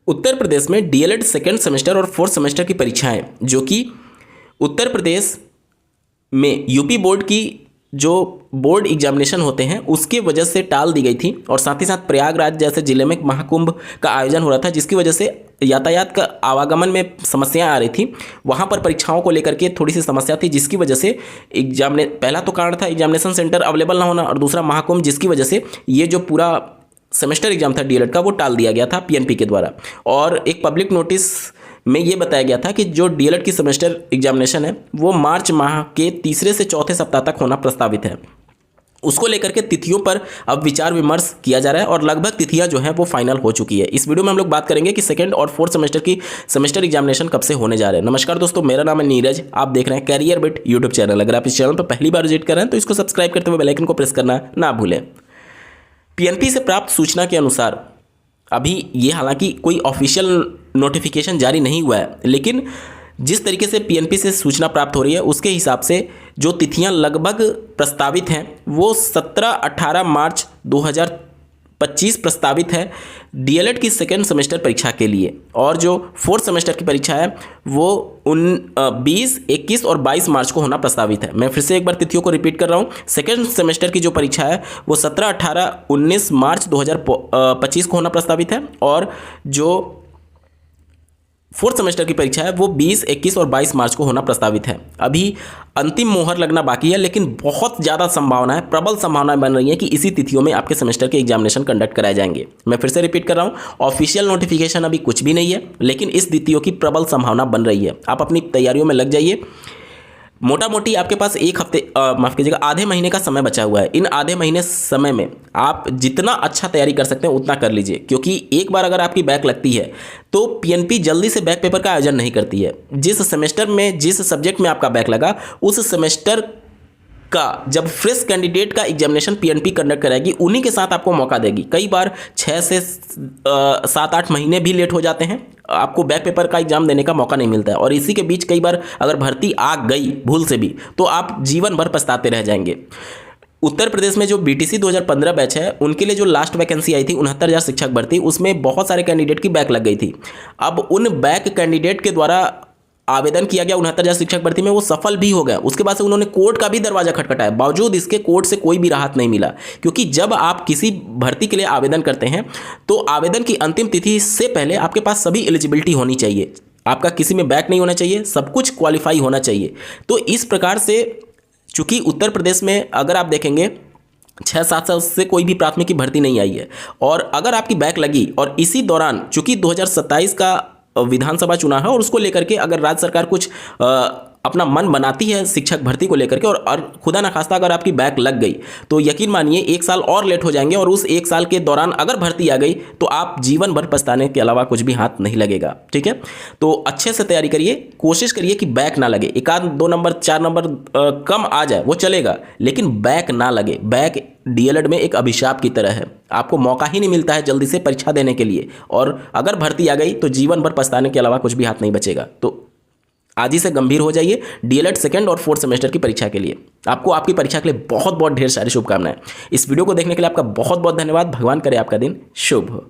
उत्तर प्रदेश में DElEd second semester और fourth semester की परीक्षाएं जो कि उत्तर प्रदेश में यूपी बोर्ड की जो बोर्ड एग्जामिनेशन होते हैं उसकी वजह से टाल दी गई थी और साथ ही साथ प्रयागराज जैसे ज़िले में महाकुंभ का आयोजन हो रहा था जिसकी वजह से यातायात का आवागमन में समस्याएं आ रही थी। वहाँ पर परीक्षाओं को लेकर के थोड़ी सी समस्या थी जिसकी वजह से पहला तो कारण था एग्जामिनेशन सेंटर अवेलेबल ना होना और दूसरा महाकुंभ जिसकी वजह से ये जो पूरा सेमेस्टर एग्जाम था डीएलएड का वो टाल दिया गया था पीएनपी के द्वारा। और एक पब्लिक नोटिस में ये बताया गया था कि जो डीएलएड की सेमेस्टर एग्जामिनेशन है वो मार्च माह के तीसरे से चौथे सप्ताह तक होना प्रस्तावित है। उसको लेकर के तिथियों पर अब विचार विमर्श किया जा रहा है और लगभग तिथियां जो हैं वो फाइनल हो चुकी है। इस वीडियो में हम लोग बात करेंगे कि सेकंड और फोर्थ सेमेस्टर की सेमेस्टर एग्जामिनेशन कब से होने जा रहे हैं। नमस्कार दोस्तों, मेरा नाम है नीरज, आप देख रहे हैं कैरियर बिट यूट्यूब चैनल। अगर आप इस चैनल पर पहली बार विजिट कर रहे हैं तो इसको सब्सक्राइब करते हुए बेल आइकन को प्रेस करना ना भूलें। पीएनपी से प्राप्त सूचना के अनुसार अभी ये हालांकि कोई ऑफिशियल नोटिफिकेशन जारी नहीं हुआ है, लेकिन जिस तरीके से पीएनपी से सूचना प्राप्त हो रही है उसके हिसाब से जो तिथियां लगभग प्रस्तावित हैं वो 17-18 मार्च 2025 प्रस्तावित है डीएलएड की सेकेंड सेमेस्टर परीक्षा के लिए। और जो फोर्थ सेमेस्टर की परीक्षा है वो 20, 21 और 22 मार्च को होना प्रस्तावित है। मैं फिर से एक बार तिथियों को रिपीट कर रहा हूँ। सेकेंड सेमेस्टर की जो परीक्षा है वो 17, 18, 19 मार्च 2025 को होना प्रस्तावित है और जो फोर्थ सेमेस्टर की परीक्षा है वो 20, 21 और 22 मार्च को होना प्रस्तावित है। अभी अंतिम मोहर लगना बाकी है, लेकिन बहुत ज़्यादा संभावना है, प्रबल संभावनाएं बन रही हैं कि इसी तिथियों में आपके सेमेस्टर के एग्जामिनेशन कंडक्ट कराए जाएंगे। मैं फिर से रिपीट कर रहा हूँ, ऑफिशियल नोटिफिकेशन अभी कुछ भी नहीं है, लेकिन इस तिथियों की प्रबल संभावना बन रही है। आप अपनी तैयारियों में लग जाइए। मोटा मोटी आपके पास एक हफ्ते माफ़ कीजिएगा आधे महीने का समय बचा हुआ है। इन आधे महीने समय में आप जितना अच्छा तैयारी कर सकते हैं उतना कर लीजिए, क्योंकि एक बार अगर आपकी बैक लगती है तो पीएनपी जल्दी से बैक पेपर का आयोजन नहीं करती है। जिस सेमेस्टर में जिस सब्जेक्ट में आपका बैक लगा उस सेमेस्टर का जब फ्रेश कैंडिडेट का एग्जामिनेशन पीएनपी कंडक्ट कराएगी उन्हीं के साथ आपको मौका देगी। कई बार 6 से 7-8 महीने भी लेट हो जाते हैं, आपको बैक पेपर का एग्जाम देने का मौका नहीं मिलता है। और इसी के बीच कई बार अगर भर्ती आ गई भूल से भी तो आप जीवन भर पछताते रह जाएंगे। उत्तर प्रदेश में जो बीटीसी 2015 बैच है उनके लिए जो लास्ट वैकेंसी आई थी 69,000 शिक्षक भर्ती, उसमें बहुत सारे कैंडिडेट की बैक लग गई थी। अब उन बैक कैंडिडेट के द्वारा आवेदन किया गया 69,000 शिक्षक भर्ती में, वो सफल भी हो गया। उसके बाद से उन्होंने कोर्ट का भी दरवाजा खटखटाया, बावजूद इसके कोर्ट से कोई भी राहत नहीं मिला। क्योंकि जब आप किसी भर्ती के लिए आवेदन करते हैं तो आवेदन की अंतिम तिथि से पहले आपके पास सभी एलिजिबिलिटी होनी चाहिए, आपका किसी में बैक नहीं होना चाहिए, सब कुछ क्वालिफाई होना चाहिए। तो इस प्रकार से चूंकि उत्तर प्रदेश में अगर आप देखेंगे 6-7 साल से कोई भी प्राथमिक की भर्ती नहीं आई है, और अगर आपकी बैक लगी और इसी दौरान चूंकि 2027 का विधानसभा चुनाव है और उसको लेकर के अगर राज्य सरकार कुछ अपना मन बनाती है शिक्षक भर्ती को लेकर के और खुदा ना खास्ता अगर आपकी बैक लग गई तो यकीन मानिए 1 साल और लेट हो जाएंगे और उस 1 साल के दौरान अगर भर्ती आ गई तो आप जीवन भर पछताने के अलावा कुछ भी हाथ नहीं लगेगा। ठीक है, तो अच्छे से तैयारी करिए, कोशिश करिए कि बैक ना लगे। 1-2 नंबर 4 नंबर कम आ जाए वो चलेगा, लेकिन बैक ना लगे। बैक डीएलएड में एक अभिशाप की तरह है, आपको मौका ही नहीं मिलता है जल्दी से परीक्षा देने के लिए, और अगर भर्ती आ गई तो जीवन भर पछताने के अलावा कुछ भी हाथ नहीं बचेगा। तो आज ही से गंभीर हो जाइए डीएलएड सेकंड और फोर्थ सेमेस्टर की परीक्षा के लिए। आपको आपकी परीक्षा के लिए बहुत बहुत ढेर सारी शुभकामनाएं। इस वीडियो को देखने के लिए आपका बहुत बहुत धन्यवाद। भगवान करे आपका दिन शुभ हो।